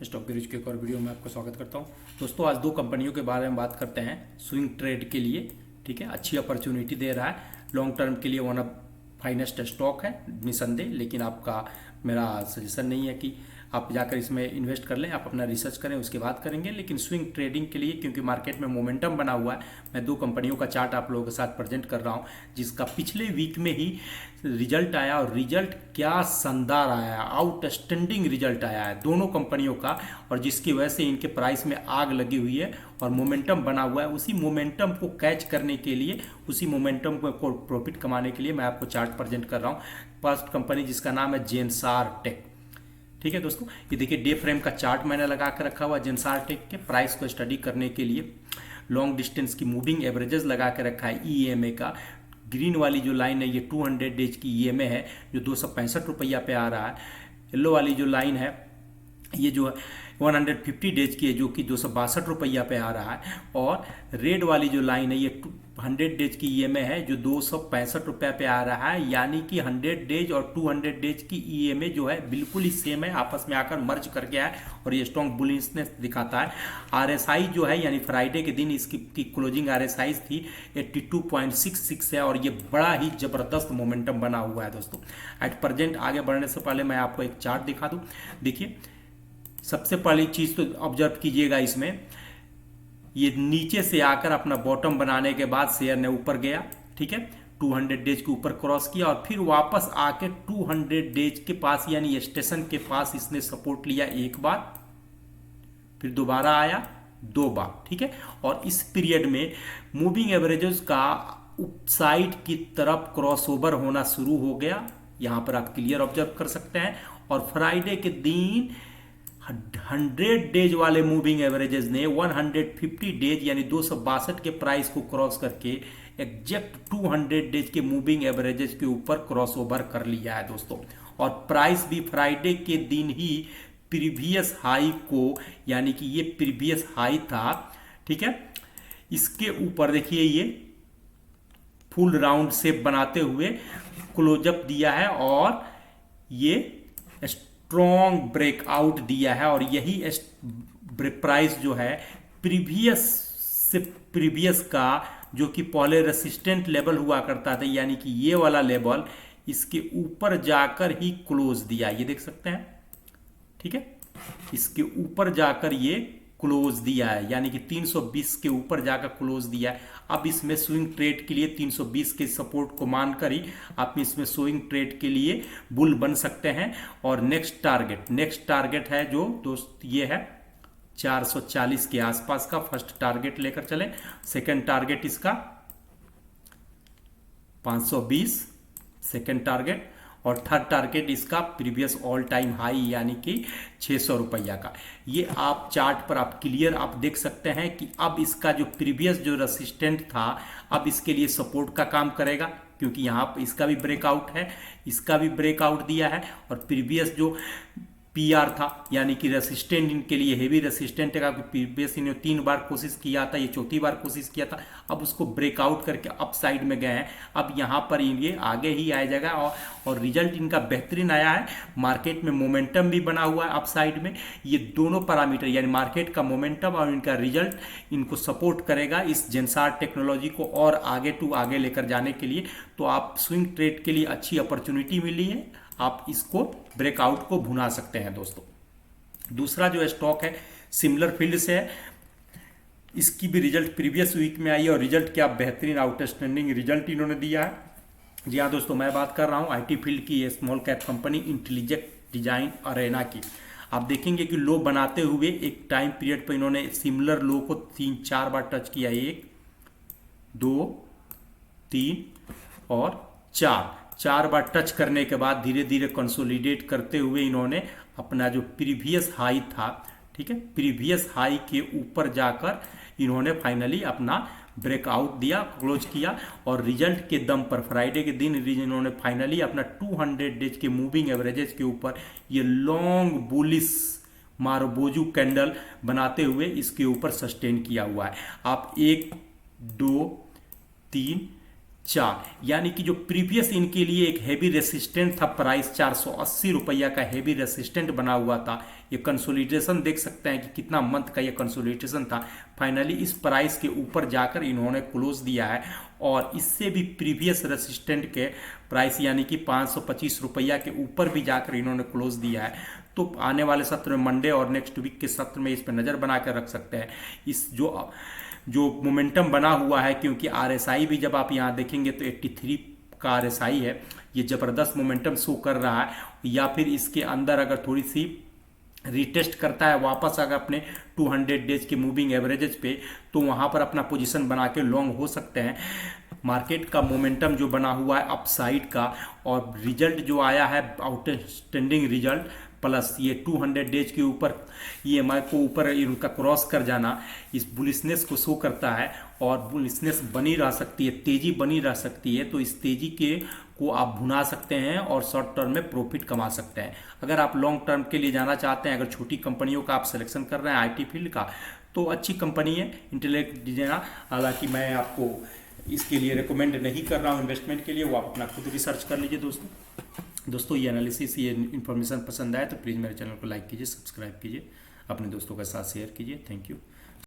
Stock Girish के एक और वीडियो में आपका स्वागत करता हूं। दोस्तों आज दो कंपनियों के बारे में बात करते हैं स्विंग ट्रेड के लिए। ठीक है, अच्छी अपॉर्चुनिटी दे रहा है लॉन्ग टर्म के लिए, वन ऑफ फाइनेस्ट स्टॉक है निसंदेह। लेकिन आपका मेरा सजेशन नहीं है कि आप जाकर इसमें इन्वेस्ट कर लें, आप अपना रिसर्च करें उसके बाद करेंगे। लेकिन स्विंग ट्रेडिंग के लिए क्योंकि मार्केट में मोमेंटम बना हुआ है, मैं दो कंपनियों का चार्ट आप लोगों के साथ प्रेजेंट कर रहा हूं जिसका पिछले वीक में ही रिजल्ट आया और रिजल्ट क्या शानदार आया, आउटस्टैंडिंग रिजल्ट आया है दोनों कंपनियों का, और जिसकी वजह से इनके प्राइस में आग लगी हुई है और मोमेंटम बना हुआ है। उसी मोमेंटम को कैच करने के लिए, उसी मोमेंटम को प्रॉफिट कमाने के लिए मैं आपको चार्ट प्रेजेंट कर रहा हूँ। फर्स्ट कंपनी जिसका नाम है जेनसार टेक। ठीक है दोस्तों, ये देखिए डे फ्रेम का चार्ट मैंने लगा कर रखा हुआ जेनसार टेक के प्राइस को स्टडी करने के लिए। लॉन्ग डिस्टेंस की मूविंग एवरेजेस लगा के रखा है ईएमए का। ग्रीन वाली जो लाइन है ये 200 डेज की ईएमए है जो 265 रुपया पे आ रहा है। येलो वाली जो लाइन है ये जो है 150 डेज की है जो कि 262 रुपया पे आ रहा है। और रेड वाली जो लाइन है ये 100 डेज की ईएमए है जो 265 रुपया पे आ रहा है। यानी कि 100 डेज और 200 डेज की ईएमए जो है बिल्कुल ही सेम है, आपस में आकर मर्ज कर गया है और ये स्ट्रॉन्ग बुलिशनेस दिखाता है। आरएसआई जो है यानी फ्राइडे के दिन इसकी क्लोजिंग आरएसआई थी 82.66 है और ये बड़ा ही जबरदस्त मोमेंटम बना हुआ है दोस्तों। एट प्रेजेंट आगे बढ़ने से पहले मैं आपको एक चार्ट दिखा दूं। देखिए सबसे पहली चीज तो ऑब्जर्व कीजिएगा, इसमें ये नीचे से आकर अपना बॉटम बनाने के बाद शेयर ने ऊपर गया। ठीक है, 200 डेज के ऊपर क्रॉस किया और फिर वापस आके 200 डेज के पास यानी स्टेशन के पास इसने सपोर्ट लिया एक बार, फिर दोबारा आया दो बार। ठीक है, और इस पीरियड में मूविंग एवरेजेस का उपसाइड की तरफ क्रॉसओवर होना शुरू हो गया। यहां पर आप क्लियर ऑब्जर्व कर सकते हैं। और फ्राइडे के दिन 100 डेज वाले मूविंग एवरेजेस ने 150 डेज यानी 262 के प्राइस को क्रॉस करके एग्जैक्ट 200 डेज के मूविंग एवरेजेस के ऊपर क्रॉस ओवर कर लिया है दोस्तों। और प्राइस भी फ्राइडे के दिन ही प्रीवियस हाई को, यानी कि ये प्रीवियस हाई था, ठीक है, इसके ऊपर देखिए ये फुल राउंड शेप बनाते हुए क्लोजअप दिया है और ये स्ट्रॉन्ग ब्रेकआउट दिया है। और यही प्राइस जो है प्रीवियस का जो कि पहले रेसिस्टेंट लेवल हुआ करता था, यानी कि ये वाला लेवल, इसके ऊपर जाकर ही क्लोज दिया, ये देख सकते हैं। ठीक है, इसके ऊपर जाकर ये क्लोज दिया है, यानी कि 320 के ऊपर जाकर क्लोज दिया है। अब इसमें स्विंग ट्रेड के लिए 320 के सपोर्ट को मानकर ही आप इसमें स्विंग ट्रेड के लिए बुल बन सकते हैं। और नेक्स्ट टारगेट है जो दोस्त ये है 440 के आसपास का फर्स्ट टारगेट लेकर चले। सेकंड टारगेट इसका 520 सेकंड टारगेट, और थर्ड टारगेट इसका प्रीवियस ऑल टाइम हाई यानी कि 600 रुपया का। ये आप चार्ट पर आप क्लियर आप देख सकते हैं कि अब इसका जो प्रीवियस जो रेसिस्टेंट था अब इसके लिए सपोर्ट का काम करेगा, क्योंकि यहाँ पर इसका भी ब्रेकआउट है, इसका भी ब्रेकआउट दिया है। और प्रीवियस जो पीआर था यानी कि रेसिस्टेंट इनके लिए हेवी रेसिस्टेंट है, प्रीवियस इन्होंने 3 बार कोशिश किया था, ये चौथी बार कोशिश किया था, अब उसको ब्रेकआउट करके अप साइड में गए हैं। अब यहाँ पर ये आगे ही आ जाएगा और रिजल्ट इनका बेहतरीन आया है। मार्केट में मोमेंटम भी बना हुआ है अप साइड में। ये दोनों पैरामीटर यानी मार्केट का मोमेंटम और इनका रिजल्ट इनको सपोर्ट करेगा इस जेनसार टेक्नोलॉजी को और आगे लेकर जाने के लिए। तो आप स्विंग ट्रेड के लिए अच्छी अपॉर्चुनिटी मिली है, आप इसको ब्रेकआउट को भुना सकते हैं दोस्तों। दूसरा जो स्टॉक है सिमिलर फील्ड से है, इसकी भी रिजल्ट प्रीवियस वीक में आई है और रिजल्ट क्या बेहतरीन आउटस्टैंडिंग रिजल्ट इन्होंने दिया है। जी हाँ दोस्तों, मैं बात कर रहा हूँ आईटी फील्ड की small cap company intelligent design Arena की। आप देखेंगे कि लो बनाते हुए एक टाइम पीरियड पर इन्होंने सिमिलर लो को 3-4 बार टच किया, 1 2 3 और 4 बार टच करने के बाद धीरे धीरे कंसोलिडेट करते हुए इन्होंने अपना जो प्रीवियस हाई था, ठीक है, प्रीवियस हाई के ऊपर जाकर इन्होंने फाइनली अपना ब्रेकआउट दिया, क्लोज किया। और रिजल्ट के दम पर फ्राइडे के दिन इन्होंने फाइनली अपना 200 डेज के मूविंग एवरेजेस के ऊपर ये लॉन्ग बुलिश मारुबोजू कैंडल बनाते हुए इसके ऊपर सस्टेन किया हुआ है। आप 1 2 3 4, यानी कि जो प्रीवियस इनके लिए एक हैवी रेसिस्टेंट था, प्राइस 480 रुपया का हैवी रेसिस्टेंट बना हुआ था। ये कंसोलिडेशन देख सकते हैं कि कितना मंथ का ये कंसोलिडेशन था। फाइनली इस प्राइस के ऊपर जाकर इन्होंने क्लोज दिया है और इससे भी प्रीवियस रेसिस्टेंट के प्राइस यानी कि 525 रुपया के ऊपर भी जाकर इन्होंने क्लोज दिया है। तो आने वाले सत्र में मंडे और नेक्स्ट वीक के सत्र में इस पर नज़र बना कर रख सकते हैं। इस जो मोमेंटम बना हुआ है, क्योंकि आरएसआई भी जब आप यहाँ देखेंगे तो 83 का आरएसआई है, ये ज़बरदस्त मोमेंटम शो कर रहा है। या फिर इसके अंदर अगर थोड़ी सी रिटेस्ट करता है वापस अगर अपने 200 डेज के मूविंग एवरेजेस पे, तो वहाँ पर अपना पोजीशन बना के लॉन्ग हो सकते हैं। मार्केट का मोमेंटम जो बना हुआ है अपसाइड का, और रिजल्ट जो आया है आउटस्टैंडिंग रिजल्ट, प्लस ये 200 डेज के ऊपर ईएमआई को ऊपर उनका क्रॉस कर जाना, इस बुलिशनेस को शो करता है। और बुलिशनेस बनी रह सकती है, तेजी बनी रह सकती है। तो इस तेजी को आप भुना सकते हैं और शॉर्ट टर्म में प्रॉफिट कमा सकते हैं। अगर आप लॉन्ग टर्म के लिए जाना चाहते हैं, अगर छोटी कंपनियों का आप सिलेक्शन कर रहे हैं आईटी फील्ड का, तो अच्छी कंपनी है इंटेलेक्ट डिजाइना। हालांकि मैं आपको इसके लिए रिकमेंड नहीं कर रहा हूँ इन्वेस्टमेंट के लिए, वो आप अपना खुद रिसर्च कर लीजिए। दोस्तों ये एनालिसिस, ये इन्फॉर्मेशन पसंद आए तो प्लीज़ मेरे चैनल को लाइक कीजिए, सब्सक्राइब कीजिए, अपने दोस्तों के साथ शेयर कीजिए। Thank you.